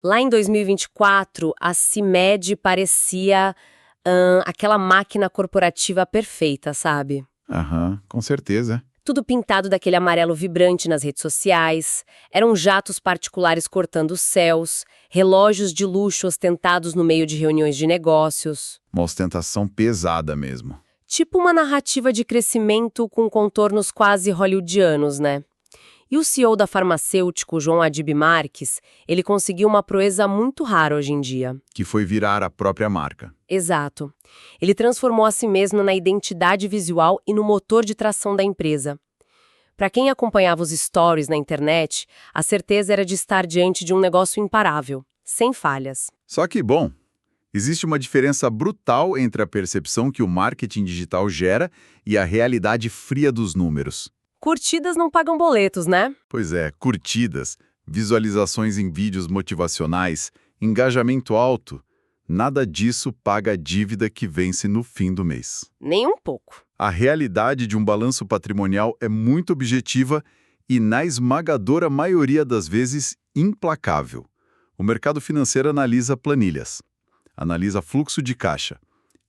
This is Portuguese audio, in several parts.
Lá em 2024, a CIMED parecia aquela máquina corporativa perfeita, sabe? Aham, com certeza. Tudo pintado daquele amarelo vibrante nas redes sociais, eram jatos particulares cortando os céus, relógios de luxo ostentados no meio de reuniões de negócios. Uma ostentação pesada mesmo. Tipo uma narrativa de crescimento com contornos quase hollywoodianos, né? E o CEO da farmacêutico, João Adib Marques, ele conseguiu uma proeza muito rara hoje em dia. Que foi virar a própria marca. Exato. Ele transformou a si mesmo na identidade visual e no motor de tração da empresa. Para quem acompanhava os stories na internet, a certeza era de estar diante de um negócio imparável, sem falhas. Só que, bom, existe uma diferença brutal entre a percepção que o marketing digital gera e a realidade fria dos números. Curtidas não pagam boletos, né? Pois é, curtidas, visualizações em vídeos motivacionais, engajamento alto, nada disso paga a dívida que vence no fim do mês. Nem um pouco. A realidade de um balanço patrimonial é muito objetiva e, na esmagadora maioria das vezes, implacável. O mercado financeiro analisa planilhas, analisa fluxo de caixa.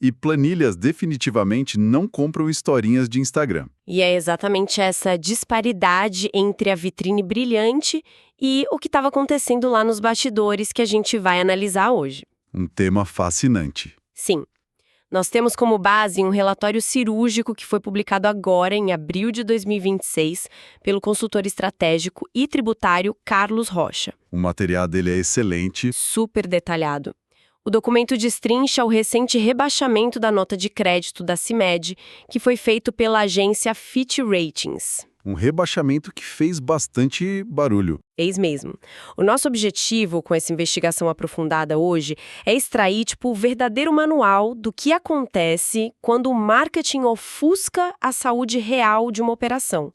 E planilhas definitivamente não compram historinhas de Instagram. E é exatamente essa disparidade entre a vitrine brilhante e o que estava acontecendo lá nos bastidores que a gente vai analisar hoje. Um tema fascinante. Sim. Nós temos como base um relatório cirúrgico que foi publicado agora, em abril de 2026, pelo consultor estratégico e tributário Carlos Rocha. O material dele é excelente. Super detalhado. O documento destrincha o recente rebaixamento da nota de crédito da CIMED, que foi feito pela agência Fitch Ratings. Um rebaixamento que fez bastante barulho. Eis mesmo. O nosso objetivo com essa investigação aprofundada hoje é extrair, o verdadeiro manual do que acontece quando o marketing ofusca a saúde real de uma operação.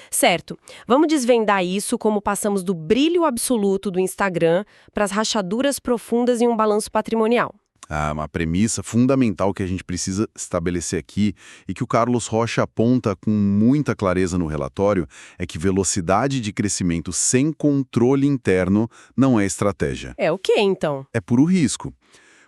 Certo, vamos desvendar isso como passamos do brilho absoluto do Instagram para as rachaduras profundas em um balanço patrimonial. Uma premissa fundamental que a gente precisa estabelecer aqui e que o Carlos Rocha aponta com muita clareza no relatório é que velocidade de crescimento sem controle interno não é estratégia. É o quê, então? É puro risco.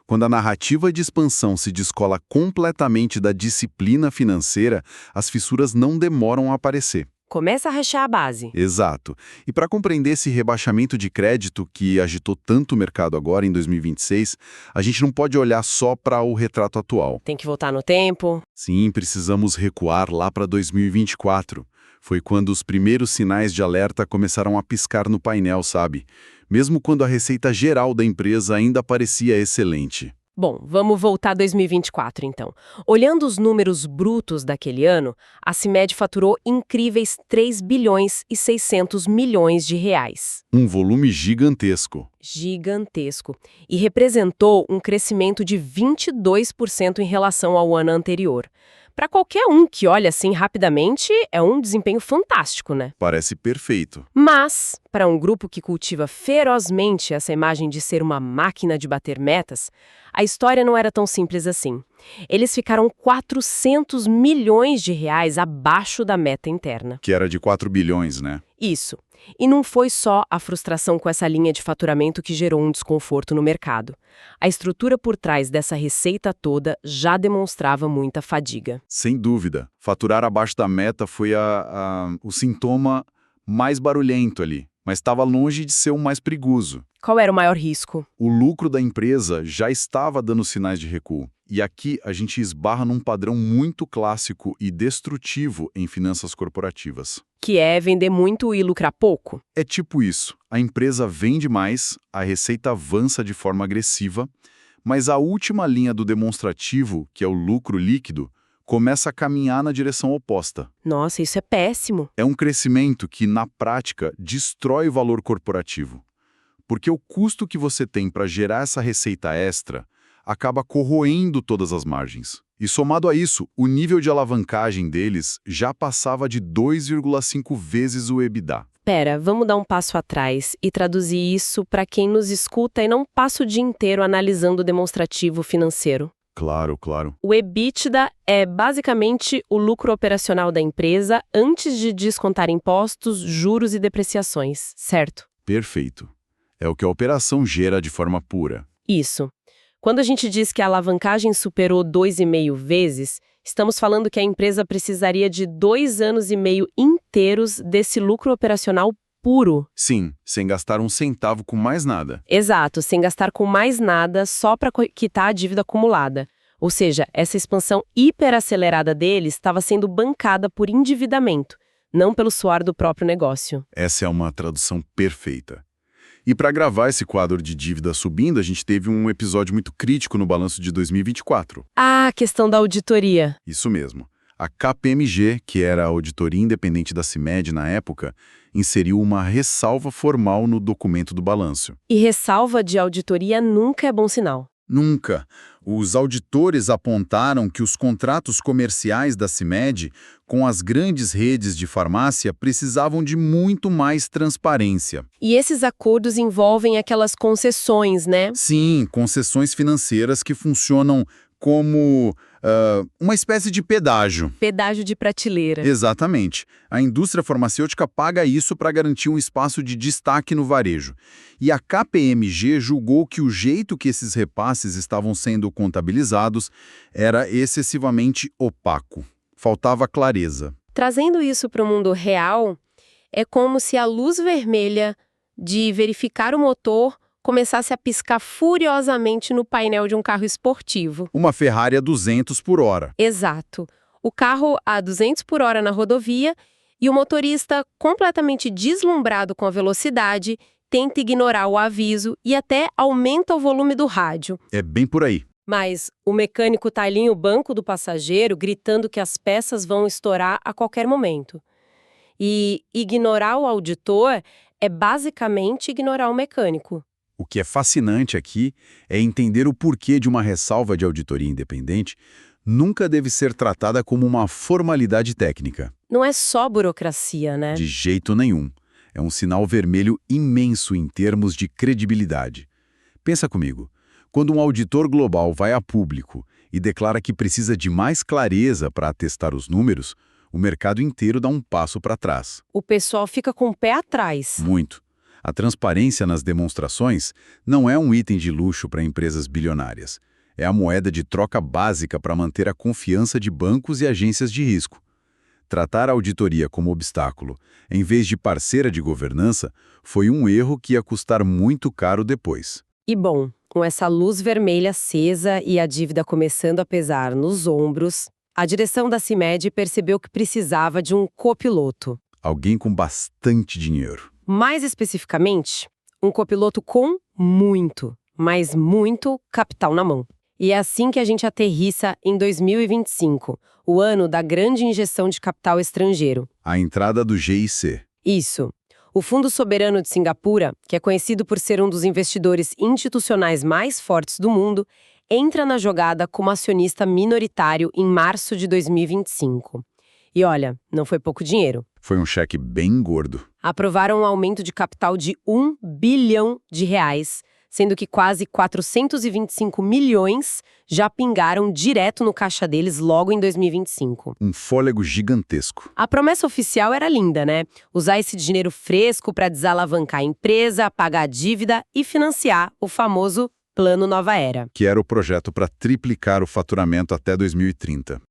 Quando a narrativa de expansão se descola completamente da disciplina financeira, as fissuras não demoram a aparecer. Começa a rachar a base. Exato. E para compreender esse rebaixamento de crédito que agitou tanto o mercado agora, em 2026, a gente não pode olhar só para o retrato atual. Tem que voltar no tempo. Sim, precisamos recuar lá para 2024. Foi quando os primeiros sinais de alerta começaram a piscar no painel, sabe? Mesmo quando a receita geral da empresa ainda parecia excelente. Bom, vamos voltar a 2024, então. Olhando os números brutos daquele ano, a CIMED faturou incríveis 3 bilhões e 600 milhões de reais. Um volume gigantesco. Gigantesco. E representou um crescimento de 22% em relação ao ano anterior. Para qualquer um que olha assim rapidamente, é um desempenho fantástico, né? Parece perfeito. Mas, para um grupo que cultiva ferozmente essa imagem de ser uma máquina de bater metas, a história não era tão simples assim. Eles ficaram 400 milhões de reais abaixo da meta interna. Que era de 4 bilhões, né? Isso. E não foi só a frustração com essa linha de faturamento que gerou um desconforto no mercado. A estrutura por trás dessa receita toda já demonstrava muita fadiga. Sem dúvida. Faturar abaixo da meta foi o sintoma mais barulhento ali, mas estava longe de ser o mais perigoso. Qual era o maior risco? O lucro da empresa já estava dando sinais de recuo. E aqui a gente esbarra num padrão muito clássico e destrutivo em finanças corporativas. Que é vender muito e lucrar pouco? É tipo isso. A empresa vende mais, a receita avança de forma agressiva, mas a última linha do demonstrativo, que é o lucro líquido, começa a caminhar na direção oposta. Nossa, isso é péssimo. É um crescimento que, na prática, destrói o valor corporativo. Porque o custo que você tem para gerar essa receita extra acaba corroendo todas as margens. E somado a isso, o nível de alavancagem deles já passava de 2,5 vezes o EBITDA. Pera, vamos dar um passo atrás e traduzir isso para quem nos escuta e não passa o dia inteiro analisando o demonstrativo financeiro. Claro, claro. O EBITDA é basicamente o lucro operacional da empresa antes de descontar impostos, juros e depreciações, certo? Perfeito. É o que a operação gera de forma pura. Isso. Quando a gente diz que a alavancagem superou 2,5 vezes, estamos falando que a empresa precisaria de 2 anos e meio inteiros desse lucro operacional puro. Sim, sem gastar um centavo com mais nada. Exato, sem gastar com mais nada, só para quitar a dívida acumulada. Ou seja, essa expansão hiperacelerada deles estava sendo bancada por endividamento, não pelo suor do próprio negócio. Essa é uma tradução perfeita. E para gravar esse quadro de dívida subindo, a gente teve um episódio muito crítico no balanço de 2024. Ah, a questão da auditoria. Isso mesmo. A KPMG, que era a auditoria independente da CIMED na época, inseriu uma ressalva formal no documento do balanço. E ressalva de auditoria nunca é bom sinal. Nunca. Os auditores apontaram que os contratos comerciais da CIMED com as grandes redes de farmácia precisavam de muito mais transparência. E esses acordos envolvem aquelas concessões, né? Sim, concessões financeiras que funcionam como uma espécie de pedágio. Pedágio de prateleira. Exatamente. A indústria farmacêutica paga isso para garantir um espaço de destaque no varejo. E a KPMG julgou que o jeito que esses repasses estavam sendo contabilizados era excessivamente opaco. Faltava clareza. Trazendo isso para o mundo real, é como se a luz vermelha de verificar o motor começasse a piscar furiosamente no painel de um carro esportivo. Uma Ferrari a 200 por hora. Exato. O carro a 200 por hora na rodovia e o motorista, completamente deslumbrado com a velocidade, tenta ignorar o aviso e até aumenta o volume do rádio. É bem por aí. Mas o mecânico tá ali no banco do passageiro gritando que as peças vão estourar a qualquer momento. E ignorar o auditor é basicamente ignorar o mecânico. O que é fascinante aqui é entender o porquê de uma ressalva de auditoria independente nunca deve ser tratada como uma formalidade técnica. Não é só burocracia, né? De jeito nenhum. É um sinal vermelho imenso em termos de credibilidade. Pensa comigo. Quando um auditor global vai a público e declara que precisa de mais clareza para atestar os números, o mercado inteiro dá um passo para trás. O pessoal fica com o pé atrás. Muito. A transparência nas demonstrações não é um item de luxo para empresas bilionárias. É a moeda de troca básica para manter a confiança de bancos e agências de risco. Tratar a auditoria como obstáculo, em vez de parceira de governança, foi um erro que ia custar muito caro depois. E bom, com essa luz vermelha acesa e a dívida começando a pesar nos ombros, a direção da CIMED percebeu que precisava de um copiloto. Alguém com bastante dinheiro. Mais especificamente, um copiloto com muito, mas muito capital na mão. E é assim que a gente aterrissa em 2025, o ano da grande injeção de capital estrangeiro. A entrada do GIC. Isso. O Fundo Soberano de Singapura, que é conhecido por ser um dos investidores institucionais mais fortes do mundo, entra na jogada como acionista minoritário em março de 2025. E olha, não foi pouco dinheiro. Foi um cheque bem gordo. Aprovaram um aumento de capital de R$ 1 bilhão, sendo que quase 425 milhões já pingaram direto no caixa deles logo em 2025. Um fôlego gigantesco. A promessa oficial era linda, né? Usar esse dinheiro fresco para desalavancar a empresa, pagar a dívida e financiar o famoso Plano Nova Era. Que era o projeto para triplicar o faturamento até 2030.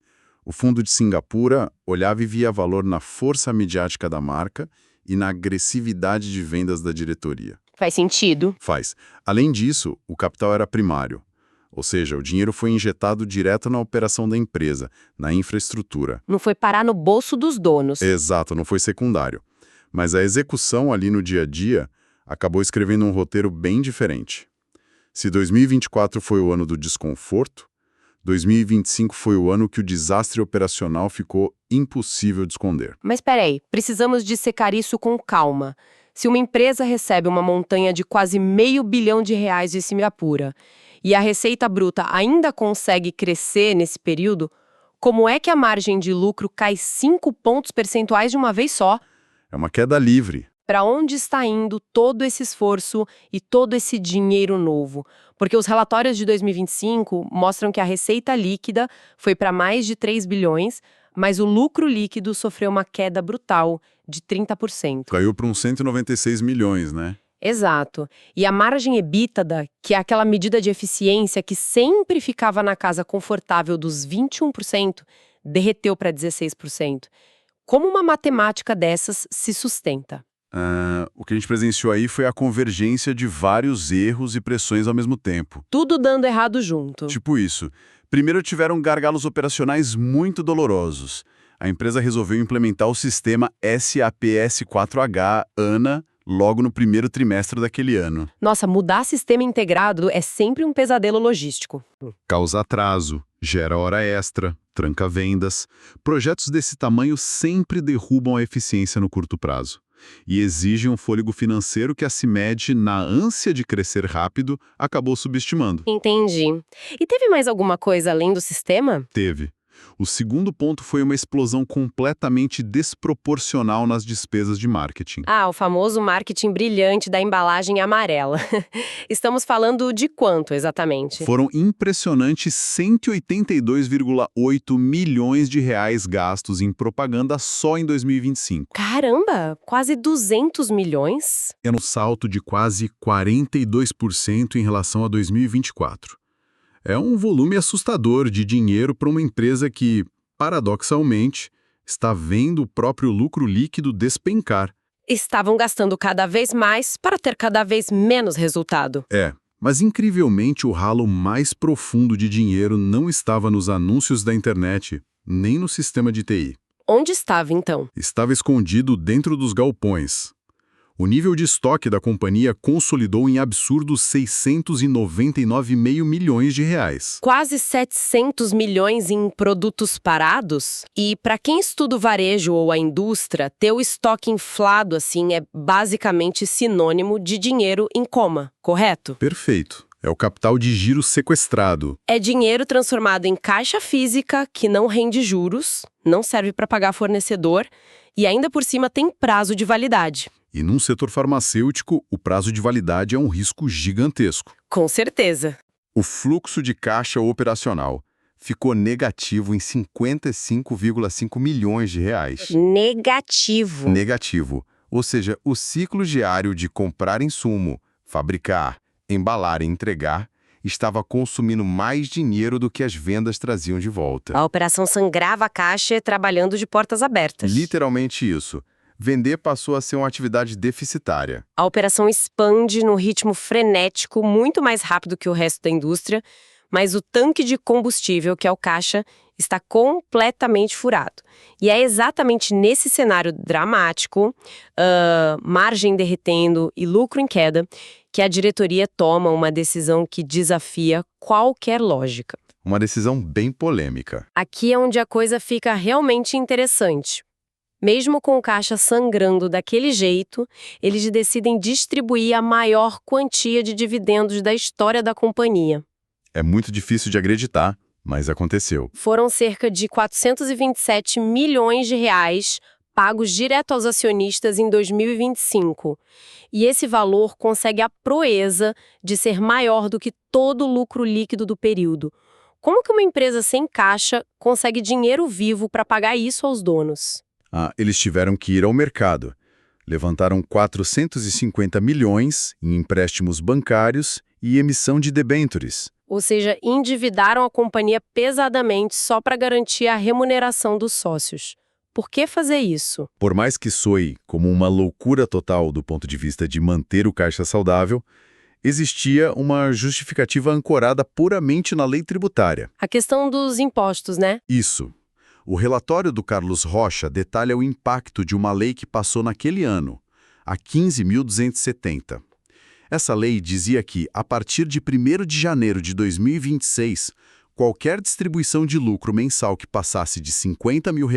O Fundo de Singapura olhava e via valor na força midiática da marca e na agressividade de vendas da diretoria. Faz sentido. Faz. Além disso, o capital era primário. Ou seja, o dinheiro foi injetado direto na operação da empresa, na infraestrutura. Não foi parar no bolso dos donos. Exato, não foi secundário. Mas a execução ali no dia a dia acabou escrevendo um roteiro bem diferente. Se 2024 foi o ano do desconforto, 2025 foi o ano que o desastre operacional ficou impossível de esconder. Mas peraí, precisamos dissecar isso com calma. Se uma empresa recebe uma montanha de quase R$500 bilhão de Singapura e a receita bruta ainda consegue crescer nesse período, como é que a margem de lucro cai 5 pontos percentuais de uma vez só? É uma queda livre. Para onde está indo todo esse esforço e todo esse dinheiro novo? Porque os relatórios de 2025 mostram que a receita líquida foi para mais de 3 bilhões, mas o lucro líquido sofreu uma queda brutal de 30%. Caiu para uns 196 milhões, né? Exato. E a margem EBITDA, que é aquela medida de eficiência que sempre ficava na casa confortável dos 21%, derreteu para 16%. Como uma matemática dessas se sustenta? O que a gente presenciou aí foi a convergência de vários erros e pressões ao mesmo tempo. Tudo dando errado junto. Tipo isso. Primeiro tiveram gargalos operacionais muito dolorosos. A empresa resolveu implementar o sistema SAP S4H ANA logo no primeiro trimestre daquele ano. Nossa, mudar sistema integrado é sempre um pesadelo logístico. Causa atraso, gera hora extra, tranca vendas. Projetos desse tamanho sempre derrubam a eficiência no curto prazo. E exigem um fôlego financeiro que a CIMED, na ânsia de crescer rápido, acabou subestimando. Entendi. E teve mais alguma coisa além do sistema? Teve. O segundo ponto foi uma explosão completamente desproporcional nas despesas de marketing. Ah, o famoso marketing brilhante da embalagem amarela. Estamos falando de quanto exatamente? Foram impressionantes 182,8 milhões de reais gastos em propaganda só em 2025. Caramba, quase 200 milhões? É um salto de quase 42% em relação a 2024. É um volume assustador de dinheiro para uma empresa que, paradoxalmente, está vendo o próprio lucro líquido despencar. Estavam gastando cada vez mais para ter cada vez menos resultado. Mas incrivelmente o ralo mais profundo de dinheiro não estava nos anúncios da internet, nem no sistema de TI. Onde estava, então? Estava escondido dentro dos galpões. O nível de estoque da companhia consolidou em absurdos 699,5 milhões de reais. Quase 700 milhões em produtos parados? E para quem estuda o varejo ou a indústria, ter o estoque inflado assim é basicamente sinônimo de dinheiro em coma, correto? Perfeito. É o capital de giro sequestrado. É dinheiro transformado em caixa física que não rende juros, não serve para pagar fornecedor e ainda por cima tem prazo de validade. E num setor farmacêutico, o prazo de validade é um risco gigantesco. Com certeza. O fluxo de caixa operacional ficou negativo em 55,5 milhões de reais. Negativo. Negativo. Ou seja, o ciclo diário de comprar insumo, fabricar, embalar e entregar estava consumindo mais dinheiro do que as vendas traziam de volta. A operação sangrava a caixa trabalhando de portas abertas. Literalmente isso. Vender passou a ser uma atividade deficitária. A operação expande num ritmo frenético, muito mais rápido que o resto da indústria, mas o tanque de combustível, que é o caixa, está completamente furado. E é exatamente nesse cenário dramático, margem derretendo e lucro em queda, que a diretoria toma uma decisão que desafia qualquer lógica. Uma decisão bem polêmica. Aqui é onde a coisa fica realmente interessante. Mesmo com o caixa sangrando daquele jeito, eles decidem distribuir a maior quantia de dividendos da história da companhia. É muito difícil de acreditar, mas aconteceu. Foram cerca de 427 milhões de reais pagos direto aos acionistas em 2025. E esse valor consegue a proeza de ser maior do que todo o lucro líquido do período. Como que uma empresa sem caixa consegue dinheiro vivo para pagar isso aos donos? Eles tiveram que ir ao mercado. Levantaram 450 milhões em empréstimos bancários e emissão de debêntures. Ou seja, endividaram a companhia pesadamente só para garantir a remuneração dos sócios. Por que fazer isso? Por mais que soe como uma loucura total do ponto de vista de manter o caixa saudável, existia uma justificativa ancorada puramente na lei tributária. A questão dos impostos, né? Isso. O relatório do Carlos Rocha detalha o impacto de uma lei que passou naquele ano, a 15.270. Essa lei dizia que, a partir de 1º de janeiro de 2026, qualquer distribuição de lucro mensal que passasse de R$50 mil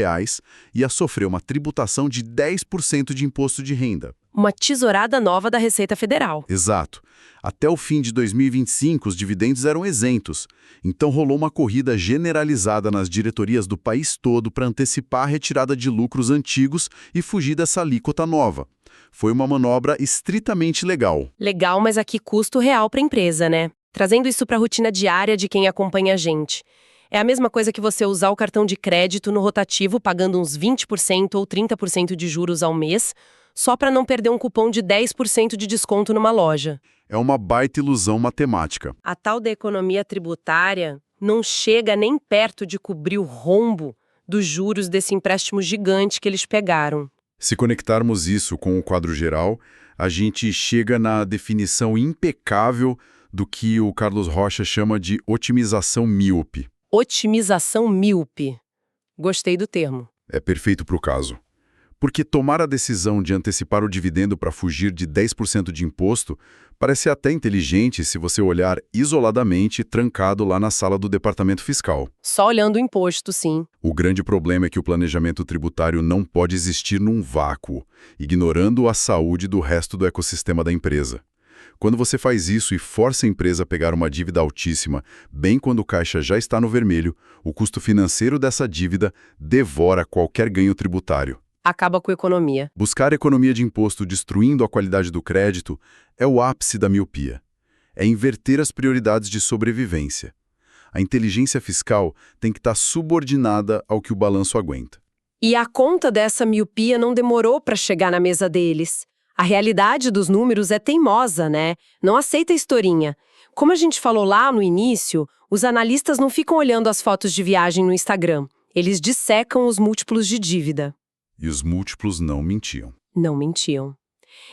ia sofrer uma tributação de 10% de imposto de renda. Uma tesourada nova da Receita Federal. Exato. Até o fim de 2025, os dividendos eram isentos. Então rolou uma corrida generalizada nas diretorias do país todo para antecipar a retirada de lucros antigos e fugir dessa alíquota nova. Foi uma manobra estritamente legal. Legal, mas a que custo real para a empresa, né? Trazendo isso para a rotina diária de quem acompanha a gente. É a mesma coisa que você usar o cartão de crédito no rotativo pagando uns 20% ou 30% de juros ao mês, só para não perder um cupom de 10% de desconto numa loja. É uma baita ilusão matemática. A tal da economia tributária não chega nem perto de cobrir o rombo dos juros desse empréstimo gigante que eles pegaram. Se conectarmos isso com o quadro geral, a gente chega na definição impecável do que o Carlos Rocha chama de otimização míope. Otimização míope. Gostei do termo. É perfeito para o caso. Porque tomar a decisão de antecipar o dividendo para fugir de 10% de imposto parece até inteligente se você olhar isoladamente trancado lá na sala do departamento fiscal. Só olhando o imposto, sim. O grande problema é que o planejamento tributário não pode existir num vácuo, ignorando a saúde do resto do ecossistema da empresa. Quando você faz isso e força a empresa a pegar uma dívida altíssima, bem quando o caixa já está no vermelho, o custo financeiro dessa dívida devora qualquer ganho tributário. Acaba com a economia. Buscar economia de imposto destruindo a qualidade do crédito é o ápice da miopia. É inverter as prioridades de sobrevivência. A inteligência fiscal tem que estar subordinada ao que o balanço aguenta. E a conta dessa miopia não demorou para chegar na mesa deles. A realidade dos números é teimosa, né? Não aceita historinha. Como a gente falou lá no início, os analistas não ficam olhando as fotos de viagem no Instagram. Eles dissecam os múltiplos de dívida. E os múltiplos não mentiam. Não mentiam.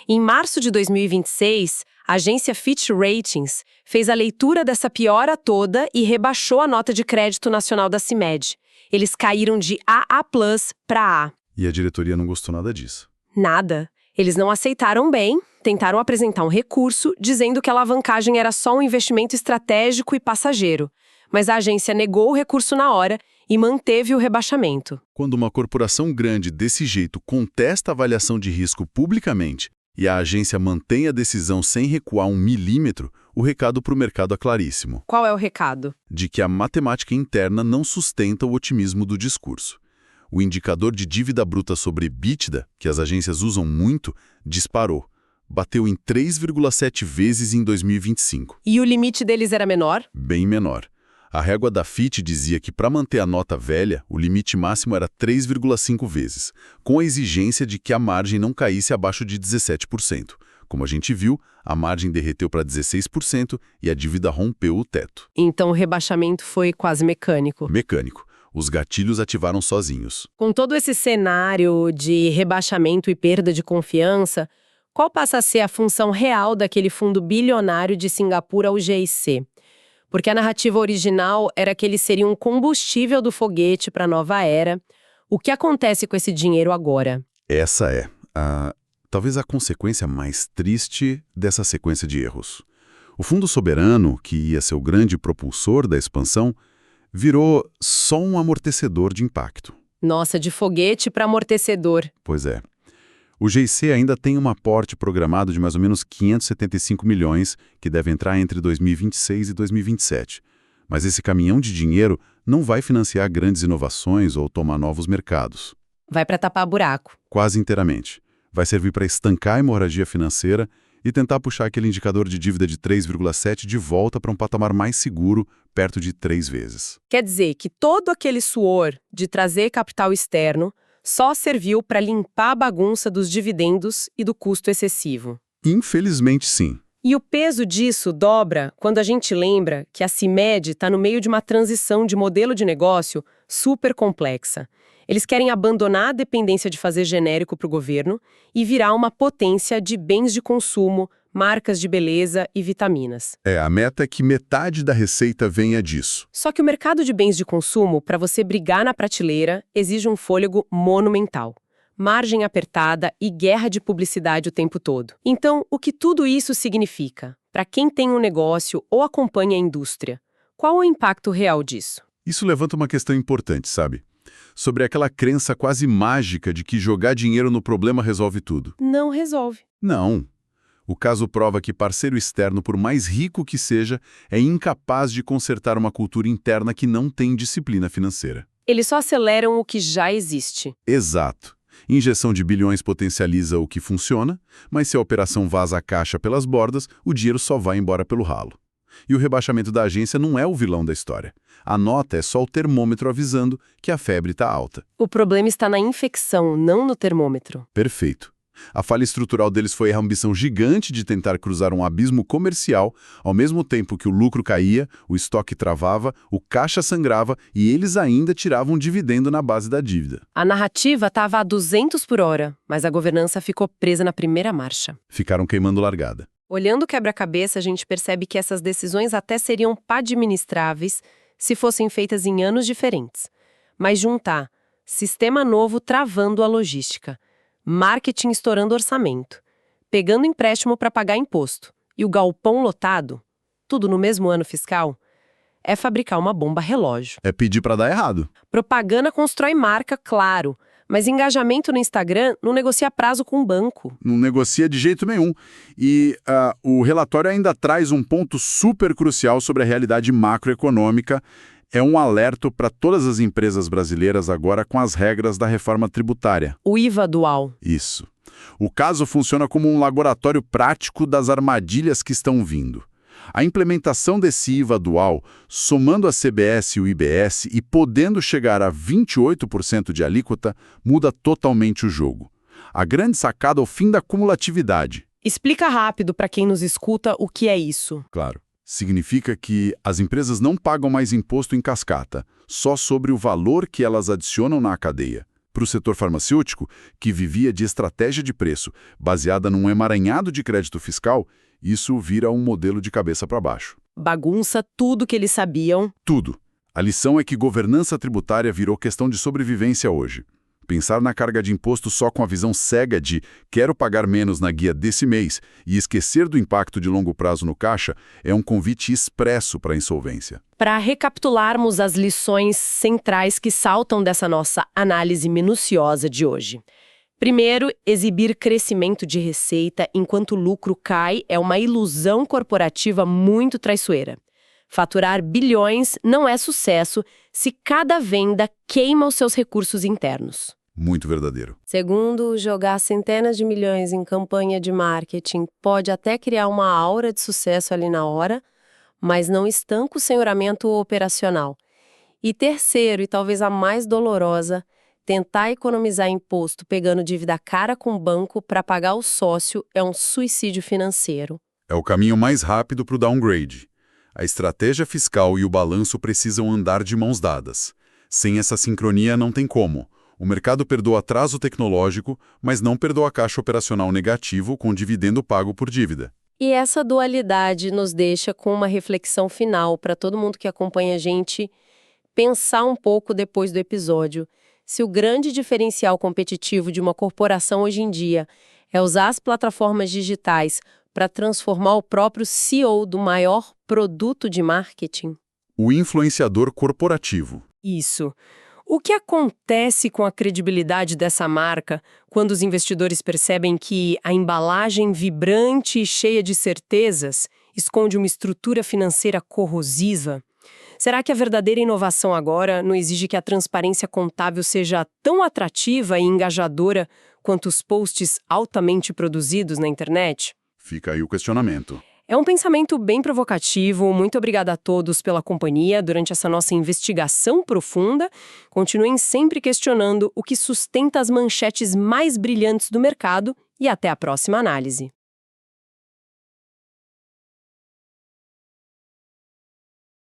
Em março de 2026, a agência Fitch Ratings fez a leitura dessa piora toda e rebaixou a nota de crédito nacional da CIMED. Eles caíram de AA+ para A. E a diretoria não gostou nada disso. Nada. Eles não aceitaram bem, tentaram apresentar um recurso, dizendo que a alavancagem era só um investimento estratégico e passageiro. Mas a agência negou o recurso na hora e manteve o rebaixamento. Quando uma corporação grande desse jeito contesta a avaliação de risco publicamente e a agência mantém a decisão sem recuar 1 milímetro, o recado para o mercado é claríssimo. Qual é o recado? De que a matemática interna não sustenta o otimismo do discurso. O indicador de dívida bruta sobre EBITDA, que as agências usam muito, disparou. Bateu em 3,7 vezes em 2025. E o limite deles era menor? Bem menor. A régua da Fitch dizia que para manter a nota velha, o limite máximo era 3,5 vezes, com a exigência de que a margem não caísse abaixo de 17%. Como a gente viu, a margem derreteu para 16% e a dívida rompeu o teto. Então o rebaixamento foi quase mecânico. Mecânico. Os gatilhos ativaram sozinhos. Com todo esse cenário de rebaixamento e perda de confiança, qual passa a ser a função real daquele fundo bilionário de Singapura, o GIC? Porque a narrativa original era que ele seria um combustível do foguete para a nova era. O que acontece com esse dinheiro agora? Essa é, talvez a consequência mais triste dessa sequência de erros. O Fundo Soberano, que ia ser o grande propulsor da expansão, virou só um amortecedor de impacto. Nossa, de foguete para amortecedor. Pois é. O GIC ainda tem um aporte programado de mais ou menos 575 milhões, que deve entrar entre 2026 e 2027. Mas esse caminhão de dinheiro não vai financiar grandes inovações ou tomar novos mercados. Vai para tapar buraco. Quase inteiramente. Vai servir para estancar a hemorragia financeira e tentar puxar aquele indicador de dívida de 3,7 de volta para um patamar mais seguro, perto de 3 vezes. Quer dizer que todo aquele suor de trazer capital externo só serviu para limpar a bagunça dos dividendos e do custo excessivo. Infelizmente, sim. E o peso disso dobra quando a gente lembra que a CIMED está no meio de uma transição de modelo de negócio super complexa. Eles querem abandonar a dependência de fazer genérico para o governo e virar uma potência de bens de consumo, marcas de beleza e vitaminas. A meta é que metade da receita venha disso. Só que o mercado de bens de consumo, para você brigar na prateleira, exige um fôlego monumental. Margem apertada e guerra de publicidade o tempo todo. Então, o que tudo isso significa? Para quem tem um negócio ou acompanha a indústria, qual o impacto real disso? Isso levanta uma questão importante, sabe? Sobre aquela crença quase mágica de que jogar dinheiro no problema resolve tudo. Não resolve. Não. O caso prova que parceiro externo, por mais rico que seja, é incapaz de consertar uma cultura interna que não tem disciplina financeira. Eles só aceleram o que já existe. Exato. Injeção de bilhões potencializa o que funciona, mas se a operação vaza a caixa pelas bordas, o dinheiro só vai embora pelo ralo. E o rebaixamento da agência não é o vilão da história. A nota é só o termômetro avisando que a febre está alta. O problema está na infecção, não no termômetro. Perfeito. A falha estrutural deles foi a ambição gigante de tentar cruzar um abismo comercial, ao mesmo tempo que o lucro caía, o estoque travava, o caixa sangrava e eles ainda tiravam dividendo na base da dívida. A narrativa estava a 200 por hora, mas a governança ficou presa na primeira marcha. Ficaram queimando largada. Olhando o quebra-cabeça, a gente percebe que essas decisões até seriam administráveis se fossem feitas em anos diferentes. Mas juntar sistema novo travando a logística, marketing estourando orçamento, pegando empréstimo para pagar imposto e o galpão lotado, tudo no mesmo ano fiscal, é fabricar uma bomba relógio. É pedir para dar errado. Propaganda constrói marca, claro, mas engajamento no Instagram não negocia prazo com o banco. Não negocia de jeito nenhum. E o relatório ainda traz um ponto super crucial sobre a realidade macroeconômica. É um alerta para todas as empresas brasileiras agora com as regras da reforma tributária. O IVA dual. Isso. O caso funciona como um laboratório prático das armadilhas que estão vindo. A implementação desse IVA dual, somando a CBS e o IBS e podendo chegar a 28% de alíquota, muda totalmente o jogo. A grande sacada é o fim da cumulatividade. Explica rápido para quem nos escuta o que é isso. Claro. Significa que as empresas não pagam mais imposto em cascata, só sobre o valor que elas adicionam na cadeia. Para o setor farmacêutico, que vivia de estratégia de preço baseada num emaranhado de crédito fiscal, isso vira um modelo de cabeça para baixo. Bagunça tudo que eles sabiam. Tudo. A lição é que governança tributária virou questão de sobrevivência hoje. Pensar na carga de imposto só com a visão cega de quero pagar menos na guia desse mês e esquecer do impacto de longo prazo no caixa é um convite expresso para a insolvência. Para recapitularmos as lições centrais que saltam dessa nossa análise minuciosa de hoje. Primeiro, exibir crescimento de receita enquanto o lucro cai é uma ilusão corporativa muito traiçoeira. Faturar bilhões não é sucesso se cada venda queima os seus recursos internos. Muito verdadeiro. Segundo, jogar centenas de milhões em campanha de marketing pode até criar uma aura de sucesso ali na hora, mas não estanca o senhoramento operacional. E terceiro, e talvez a mais dolorosa, tentar economizar imposto pegando dívida cara com o banco para pagar o sócio é um suicídio financeiro. É o caminho mais rápido para o downgrade. A estratégia fiscal e o balanço precisam andar de mãos dadas. Sem essa sincronia não tem como. O mercado perdoa atraso tecnológico, mas não perdoa caixa operacional negativo com dividendo pago por dívida. E essa dualidade nos deixa com uma reflexão final para todo mundo que acompanha a gente pensar um pouco depois do episódio. Se o grande diferencial competitivo de uma corporação hoje em dia é usar as plataformas digitais para transformar o próprio CEO do maior produto de marketing. O influenciador corporativo. Isso. O que acontece com a credibilidade dessa marca quando os investidores percebem que a embalagem vibrante e cheia de certezas esconde uma estrutura financeira corrosiva? Será que a verdadeira inovação agora não exige que a transparência contábil seja tão atrativa e engajadora quanto os posts altamente produzidos na internet? Fica aí o questionamento. É um pensamento bem provocativo. Muito obrigada a todos pela companhia durante essa nossa investigação profunda. Continuem sempre questionando o que sustenta as manchetes mais brilhantes do mercado e até a próxima análise.